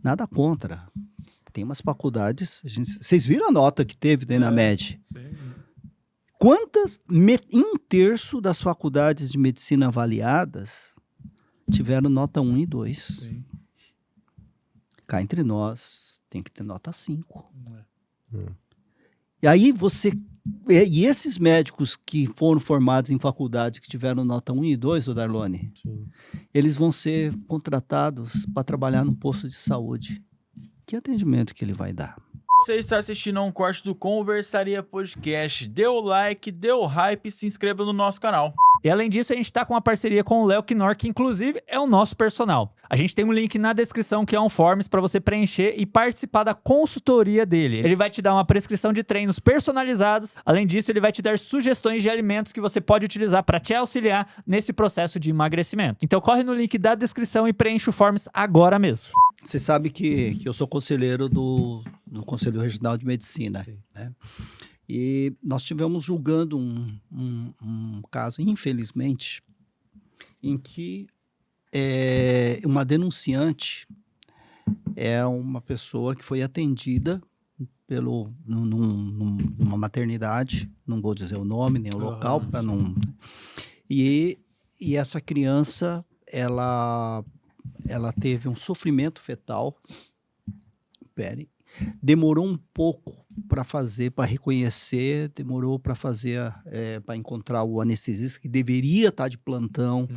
Nada contra. Tem umas faculdades... Vocês viram a nota que teve daí na MED? Sim. Um terço das faculdades de medicina avaliadas tiveram nota 1 e 2. Sim. Cá entre nós, tem que ter nota 5. É. E aí e esses médicos que foram formados em faculdades que tiveram nota 1 e 2, o Darlone, Sim. eles vão ser contratados para trabalhar num posto de saúde. Que atendimento que ele vai dar? Você está assistindo a um corte do Conversaria Podcast. Dê o like, dê o hype e se inscreva no nosso canal. E além disso, a gente tá com uma parceria com o Léo Knorr, que inclusive é o nosso personal. A gente tem um link na descrição que é um forms para você preencher e participar da consultoria dele. Ele vai te dar uma prescrição de treinos personalizados. Além disso, ele vai te dar sugestões de alimentos que você pode utilizar para te auxiliar nesse processo de emagrecimento. Então corre no link da descrição e preenche o forms agora mesmo. Você sabe que eu sou conselheiro do Conselho Regional de Medicina, né? E nós tivemos julgando um caso, infelizmente, em que uma denunciante é uma pessoa que foi atendida numa maternidade, não vou dizer o nome nem o local, para não... E essa criança, ela teve um sofrimento fetal, demorou um pouco para reconhecer, demorou para fazer, para encontrar o anestesista que deveria estar de plantão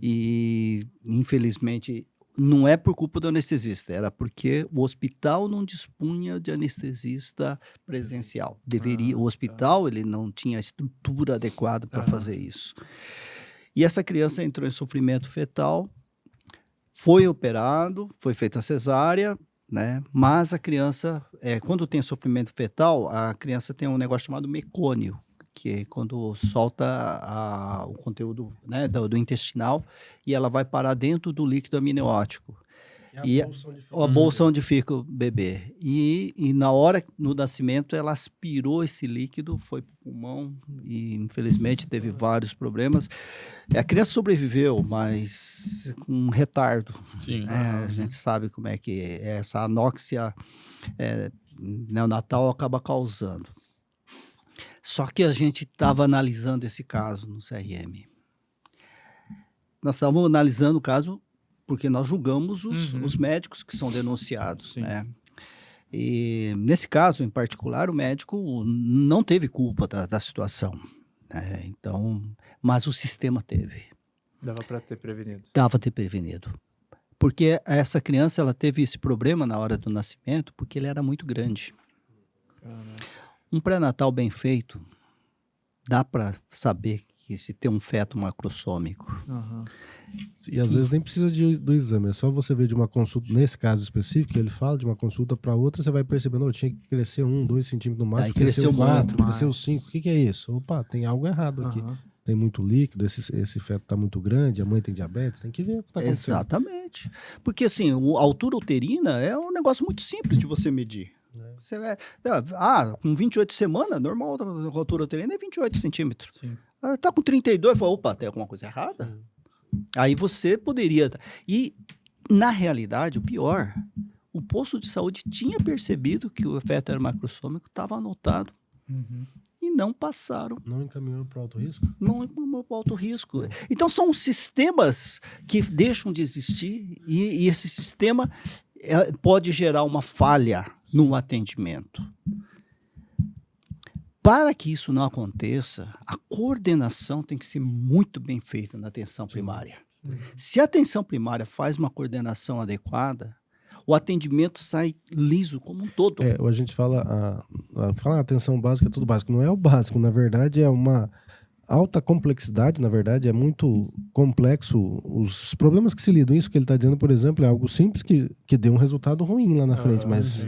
e, infelizmente, não é por culpa do anestesista, era porque o hospital não dispunha de anestesista presencial. O hospital ele não tinha a estrutura adequada para fazer isso. E essa criança entrou em sofrimento fetal, foi operado, foi feita a cesárea, né? Mas a criança, quando tem sofrimento fetal, a criança tem um negócio chamado mecônio, que é quando solta o conteúdo, né, do intestinal e ela vai parar dentro do líquido amniótico. E a bolsa onde fica o bebê. E na hora, no nascimento, ela aspirou esse líquido, foi para o pulmão e, infelizmente, teve vários problemas. A criança sobreviveu, mas com um retardo. Sim. A gente sabe como é que essa anóxia neonatal acaba causando. Só que a gente estava analisando esse caso no CRM. Nós estávamos analisando o caso porque nós julgamos os médicos que são denunciados, né? E nesse caso, em particular, o médico não teve culpa da situação, né? Então, mas o sistema teve. Dava para ter prevenido. Dava para ter prevenido. Porque essa criança, ela teve esse problema na hora do nascimento, porque ele era muito grande. Um pré-natal bem feito, dá para saber que se tem um feto macrossômico. E às vezes nem precisa do exame, é só você ver de uma consulta, nesse caso específico, ele fala de uma consulta para outra, você vai percebendo, tinha que crescer 1, 2 centímetros no máximo, cresceu 4, cresceu 5, o que é isso? Opa, tem algo errado aqui. Tem muito líquido, esse feto está muito grande, a mãe tem diabetes, tem que ver o que está acontecendo. Exatamente. Porque assim, a altura uterina é um negócio muito simples de você medir. Você com 28 semanas, normal a altura uterina é 28 centímetros. Tá com 32, fala, opa, tem alguma coisa errada? Aí você poderia... E, na realidade, o pior, o posto de saúde tinha percebido que o feto era macrossômico, estava anotado. E não passaram. Não encaminhou para o alto risco? Não encaminhou para o alto risco. Então, são sistemas que deixam de existir e esse sistema pode gerar uma falha no atendimento. Para que isso não aconteça, a coordenação tem que ser muito bem feita na atenção primária. Se a atenção primária faz uma coordenação adequada, o atendimento sai liso como um todo. A gente fala a atenção básica é tudo básico. Não é o básico, na verdade é uma alta complexidade, na verdade é muito complexo. Os problemas que se lidam, isso que ele está dizendo, por exemplo, é algo simples que deu um resultado ruim lá na frente, mas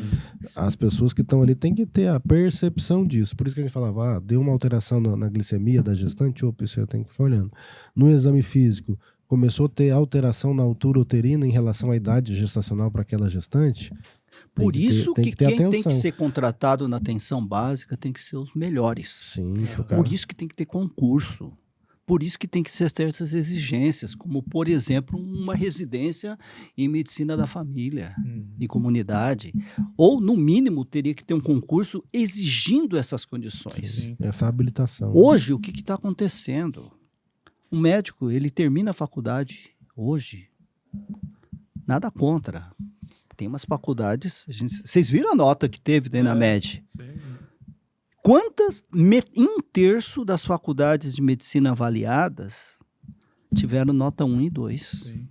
as pessoas que estão ali têm que ter a percepção disso. Por isso que a gente falava, deu uma alteração na glicemia da gestante, opa, isso eu tenho que ficar olhando. No exame físico, começou a ter alteração na altura uterina em relação à idade gestacional para aquela gestante. Por isso que quem atenção. tem que ser contratado na atenção básica tem que ser os melhores. Sim, Por isso que tem que ter concurso. Por isso que tem que ser certas exigências, como, por exemplo, uma residência em medicina da família e comunidade. Ou, no mínimo, teria que ter um concurso exigindo essas condições. Sim. Essa habilitação. Hoje, o que está acontecendo? O médico, ele termina a faculdade hoje, nada contra. Tem umas faculdades, vocês viram a nota que teve daí na MED? Sim. Quantas, um terço das faculdades de medicina avaliadas tiveram nota 1 e 2. Sim.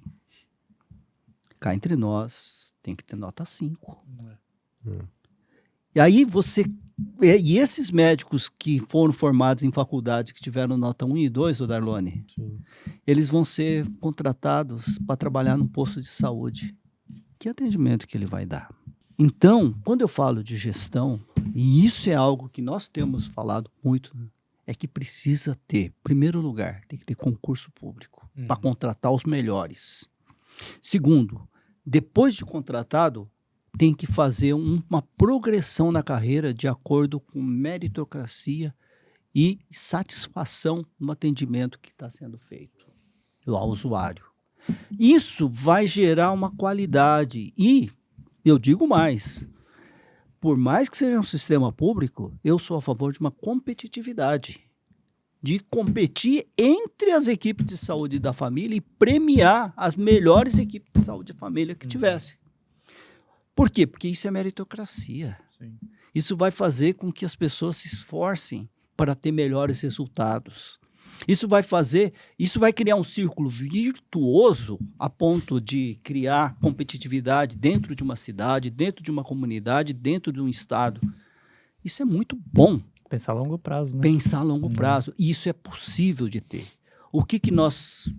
Cá entre nós, tem que ter nota 5. É. E aí e esses médicos que foram formados em faculdade, que tiveram nota 1 e 2, Darlone, Sim. eles vão ser contratados para trabalhar num posto de saúde. Que atendimento que ele vai dar? Então, quando eu falo de gestão, e isso é algo que nós temos falado muito, é que precisa ter, em primeiro lugar, tem que ter concurso público para contratar os melhores. Segundo, depois de contratado, tem que fazer uma progressão na carreira de acordo com meritocracia e satisfação no atendimento que está sendo feito ao usuário. Isso vai gerar uma qualidade e, eu digo mais, por mais que seja um sistema público, eu sou a favor de uma competitividade, de competir entre as equipes de saúde da família e premiar as melhores equipes de saúde da família que tivesse. Por quê? Porque isso é meritocracia. Sim. Isso vai fazer com que as pessoas se esforcem para ter melhores resultados. Isso vai criar um círculo virtuoso a ponto de criar competitividade dentro de uma cidade, dentro de uma comunidade, dentro de um estado. Isso é muito bom. Pensar a longo prazo, né? Pensar a longo prazo. E isso é possível de ter. O que nós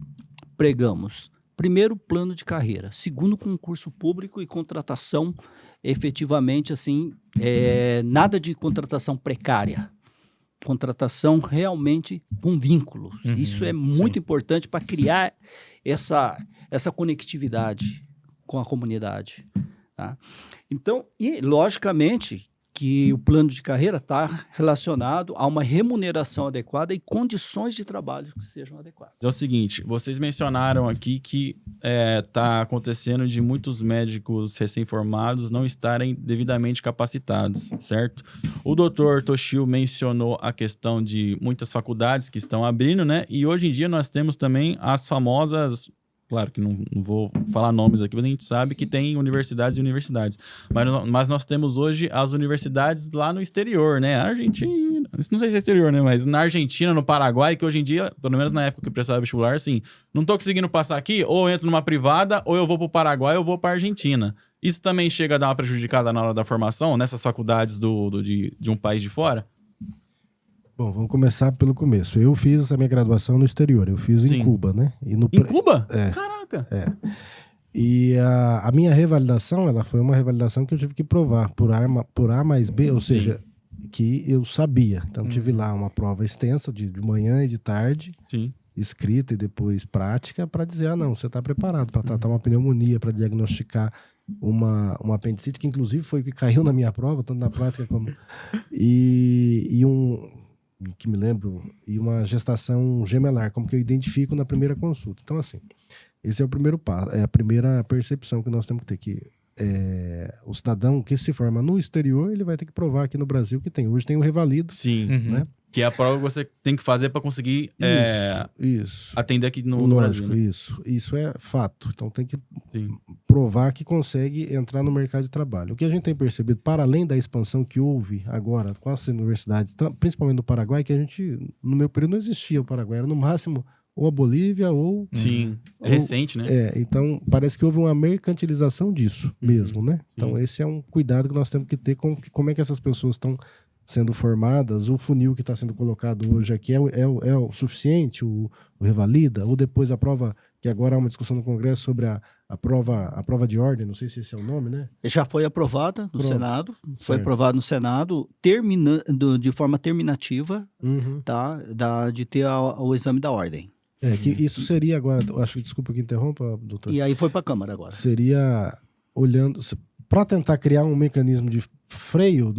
pregamos? Primeiro, plano de carreira. Segundo, concurso público e contratação efetivamente, assim, nada de contratação precária. Contratação realmente com vínculos. Isso é muito importante para criar essa conectividade com a comunidade. Tá? Então, e logicamente que o plano de carreira está relacionado a uma remuneração adequada e condições de trabalho que sejam adequadas. É o seguinte, vocês mencionaram aqui que está acontecendo de muitos médicos recém-formados não estarem devidamente capacitados, certo? O doutor Toshio mencionou a questão de muitas faculdades que estão abrindo, né? E hoje em dia nós temos também as famosas... Claro que não vou falar nomes aqui, mas a gente sabe que tem universidades e universidades. Mas nós temos hoje as universidades lá no exterior, né? A Argentina, não sei se é exterior, né? Mas na Argentina, no Paraguai, que hoje em dia, pelo menos na época que eu prestava vestibular, assim, não tô conseguindo passar aqui, ou eu entro numa privada, ou eu vou pro Paraguai, ou eu vou pra Argentina. Isso também chega a dar uma prejudicada na hora da formação, nessas faculdades de um país de fora? Bom, vamos começar pelo começo. Eu fiz a minha graduação no exterior, eu fiz em Cuba, né? Em Cuba? É. Caraca! É. E a minha revalidação, ela foi uma revalidação que eu tive que provar por A mais B, ou seja, que eu sabia. Então, tive lá uma prova extensa de manhã e de tarde, escrita e depois prática, para dizer, não, você está preparado para tratar uma pneumonia, para diagnosticar uma apendicite, que inclusive foi o que caiu na minha prova, tanto na prática como... que me lembro, e uma gestação gemelar, como que eu identifico na primeira consulta. Então, assim, esse é o primeiro passo, é a primeira percepção que nós temos que ter, que o cidadão que se forma no exterior, ele vai ter que provar aqui no Brasil que tem. Hoje tem o Revalido, né? Que é a prova que você tem que fazer para conseguir atender aqui no Lógico, Brasil. Né? Isso é fato. Então tem que provar que consegue entrar no mercado de trabalho. O que a gente tem percebido, para além da expansão que houve agora com as universidades, principalmente no Paraguai, que a gente, no meu período, não existia o Paraguai, era no máximo ou a Bolívia ou... Sim, é recente, né? Então parece que houve uma mercantilização disso mesmo, né? Então esse é um cuidado que nós temos que ter com como é que essas pessoas estão sendo formadas, o funil que está sendo colocado hoje aqui é o suficiente, o revalida, ou depois a prova, que agora há uma discussão no Congresso sobre a prova de ordem, não sei se esse é o nome, né? Já foi aprovada no Senado, foi Certo. aprovado no Senado, de forma terminativa, de ter o exame da ordem. Que isso seria agora, acho que, desculpa que interrompa, doutor. E aí foi para a Câmara agora. Seria olhando, para tentar criar um mecanismo de freio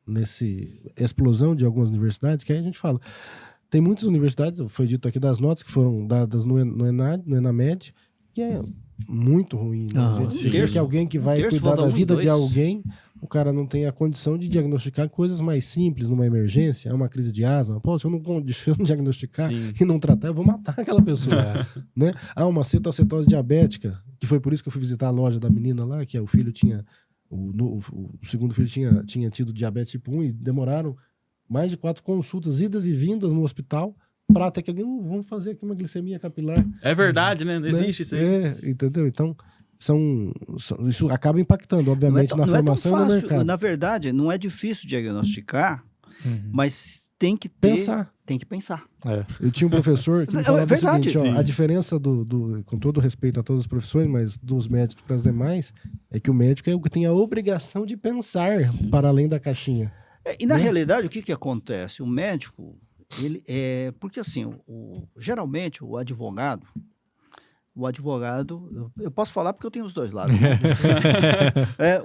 nesse explosão de algumas universidades, que aí a gente fala, tem muitas universidades, foi dito aqui das notas que foram dadas no Enamed, que é muito ruim, né? A gente dizer que alguém que vai cuidar da vida de alguém, o cara não tem a condição de diagnosticar coisas mais simples numa emergência, uma crise de asma. Pô, se eu não diagnosticar e não tratar, eu vou matar aquela pessoa. Né? Uma cetocetose diabética, que foi por isso que eu fui visitar a loja da menina lá, que o filho tinha, o segundo filho tinha tido diabetes tipo 1 e demoraram mais de 4 consultas, idas e vindas no hospital, para até que alguém, vamos fazer aqui uma glicemia capilar. É verdade, né? Não existe isso aí. Entendeu? Então, isso acaba impactando, obviamente, na formação e no mercado. Na verdade, não é difícil diagnosticar, mas tem que pensar. Tem que pensar. Eu tinha um professor que me falava o seguinte, a diferença com todo respeito a todas as profissões, mas dos médicos para as demais, é que o médico é o que tem a obrigação de pensar para além da caixinha. E na realidade, o que acontece? O médico, porque assim, geralmente o advogado, eu posso falar porque eu tenho os dois lados. Né?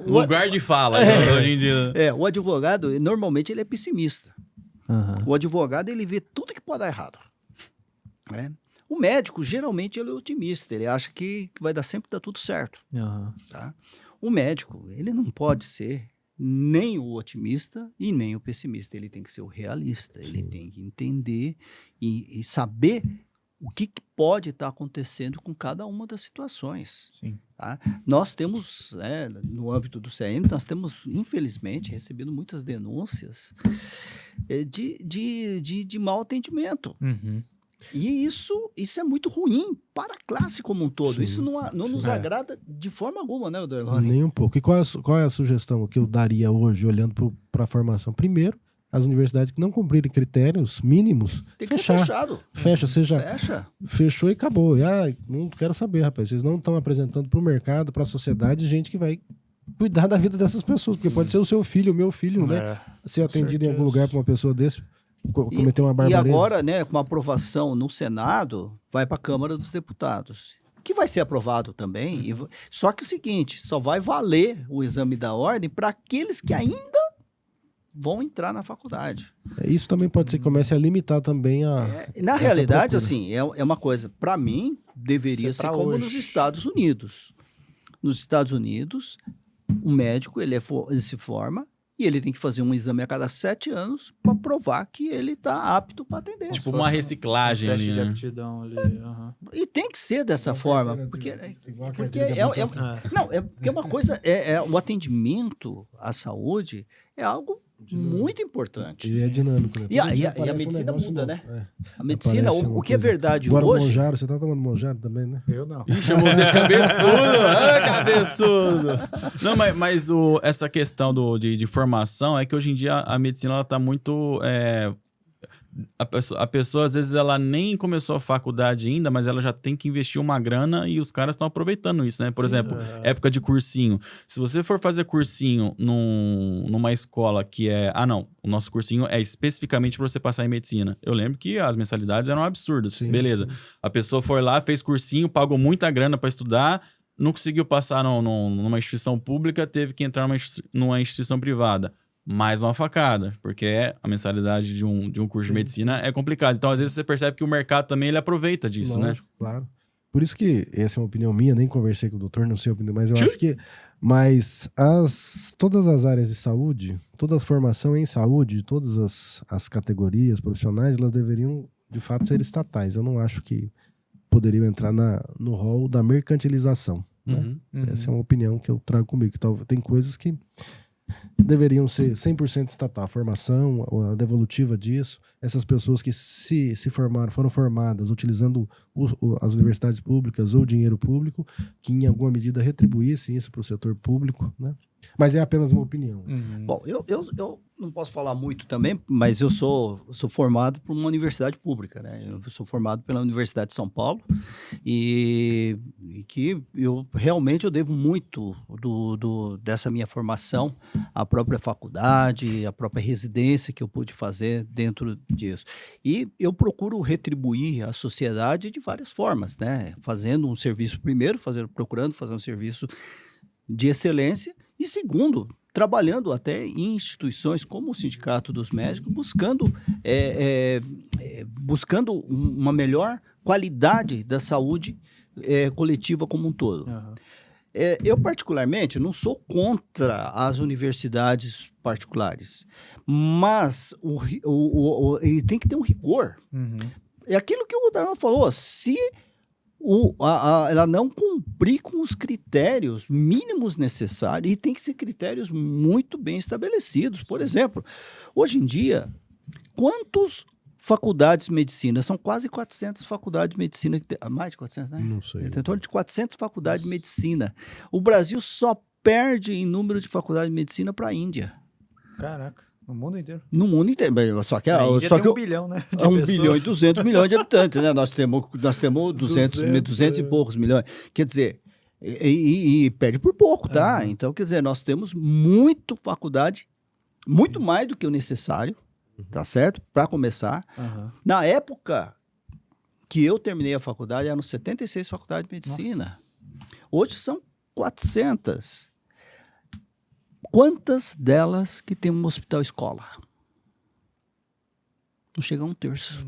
Lugar de fala, hoje em dia. O advogado, normalmente, ele é pessimista. O advogado, ele vê tudo que pode dar errado. Né? O médico, geralmente, ele é otimista. Ele acha que vai sempre dar tudo certo. Tá? O médico, ele não pode ser nem o otimista e nem o pessimista. Ele tem que ser o realista. Sim. Ele tem que entender e saber o que pode estar acontecendo com cada uma das situações. Sim. Tá? Nós temos, no âmbito do CM, nós temos, infelizmente, recebido muitas denúncias de mau atendimento. E isso é muito ruim para a classe como um todo. Sim, isso não nos agrada de forma alguma, né, Oderlone? Nem um pouco. E qual é a sugestão que eu daria hoje, olhando para a formação? Primeiro, as universidades que não cumprirem critérios mínimos, tem que ser fechado. Fechou e acabou. Não quero saber, rapaz. Vocês não estão apresentando para o mercado, para a sociedade, gente que vai cuidar da vida dessas pessoas. Porque pode ser o seu filho, o meu filho, né? Ser atendido em algum lugar por uma pessoa desse. Cometer uma barbaridade. E agora, né, com a aprovação no Senado, vai para a Câmara dos Deputados, que vai ser aprovado também. Só que é o seguinte, só vai valer o exame da ordem para aqueles que ainda vão entrar na faculdade. Isso também pode ser que comece a limitar também na realidade, assim, é uma coisa, para mim, deveria ser como nos Estados Unidos. Nos Estados Unidos, o médico ele se forma, e ele tem que fazer um exame a cada 7 anos para provar que ele está apto para atender. Tipo uma reciclagem ali, teste né? de aptidão ali. E tem que ser dessa forma, porque é uma coisa, o atendimento à saúde é algo muito importante. E é dinâmico, né? E a medicina muda, né? A medicina, o que é verdade agora hoje... Monjaro, você tá tomando Monjaro também, né? Eu não. Ih, chamou você de cabeçudo! Cabeçudo! Não, mas essa questão de formação é que hoje em dia a medicina ela tá muito... A pessoa, às vezes, ela nem começou a faculdade ainda, mas ela já tem que investir uma grana e os caras estão aproveitando isso, né? Por exemplo, época de cursinho. Se você for fazer cursinho numa escola que não, o nosso cursinho é especificamente para você passar em medicina. Eu lembro que as mensalidades eram absurdas. Sim, beleza. Sim. A pessoa foi lá, fez cursinho, pagou muita grana para estudar, não conseguiu passar numa instituição pública, teve que entrar numa instituição privada. Mais uma facada, porque a mensalidade de um curso de medicina é complicado. Então, às vezes, você percebe que o mercado também ele aproveita disso, lógico, né? Claro. Por isso que, essa é uma opinião minha, nem conversei com o doutor, não sei a opinião, mas eu acho que... Mas todas as áreas de saúde, toda a formação em saúde, todas as categorias profissionais, elas deveriam, de fato, ser estatais. Eu não acho que poderiam entrar no rol da mercantilização. Né? Essa é uma opinião que eu trago comigo. Tem coisas que deveriam ser 100% estatal, a formação, a devolutiva disso, essas pessoas que se formaram, foram formadas utilizando as universidades públicas ou dinheiro público, que em alguma medida retribuíssem isso para o setor público, né? Mas é apenas uma opinião. Bom, eu não posso falar muito também, mas eu sou formado por uma universidade pública, né? Eu sou formado pela Universidade de São Paulo e que eu realmente devo muito dessa minha formação à própria faculdade, à própria residência que eu pude fazer dentro disso. E eu procuro retribuir à sociedade de várias formas, né? Fazendo um serviço primeiro, procurando fazer um serviço de excelência, e segundo, trabalhando até em instituições como o Sindicato dos Médicos, buscando uma melhor qualidade da saúde coletiva como um todo. Aham. Eu, particularmente, não sou contra as universidades particulares, mas ele tem que ter um rigor. Uhum. É aquilo que o Darlan falou, se ela não cumprir com os critérios mínimos necessários, e tem que ser critérios muito bem estabelecidos. Por exemplo, hoje em dia, quantas faculdades de medicina? São quase 400 faculdades de medicina. Mais de 400, né? Não sei. Tem em torno de 400 faculdades de medicina. O Brasil só perde em número de faculdades de medicina para a Índia. Caraca, no mundo inteiro. No mundo inteiro. Só que, A Índia só tem que 1 bilhão, né? de 1 pessoas. bilhão e 200 milhões de habitantes, né? Nós temos 200 e poucos milhões. Quer dizer, e perde por pouco, tá? Uhum. Então, quer dizer, nós temos muito faculdade, muito mais do que o necessário, tá certo? Para começar. Aham. Na época que eu terminei a faculdade, eram 76 faculdades de medicina. Hoje são 400. Quantas delas que tem um hospital-escola? Não chega a 1/3.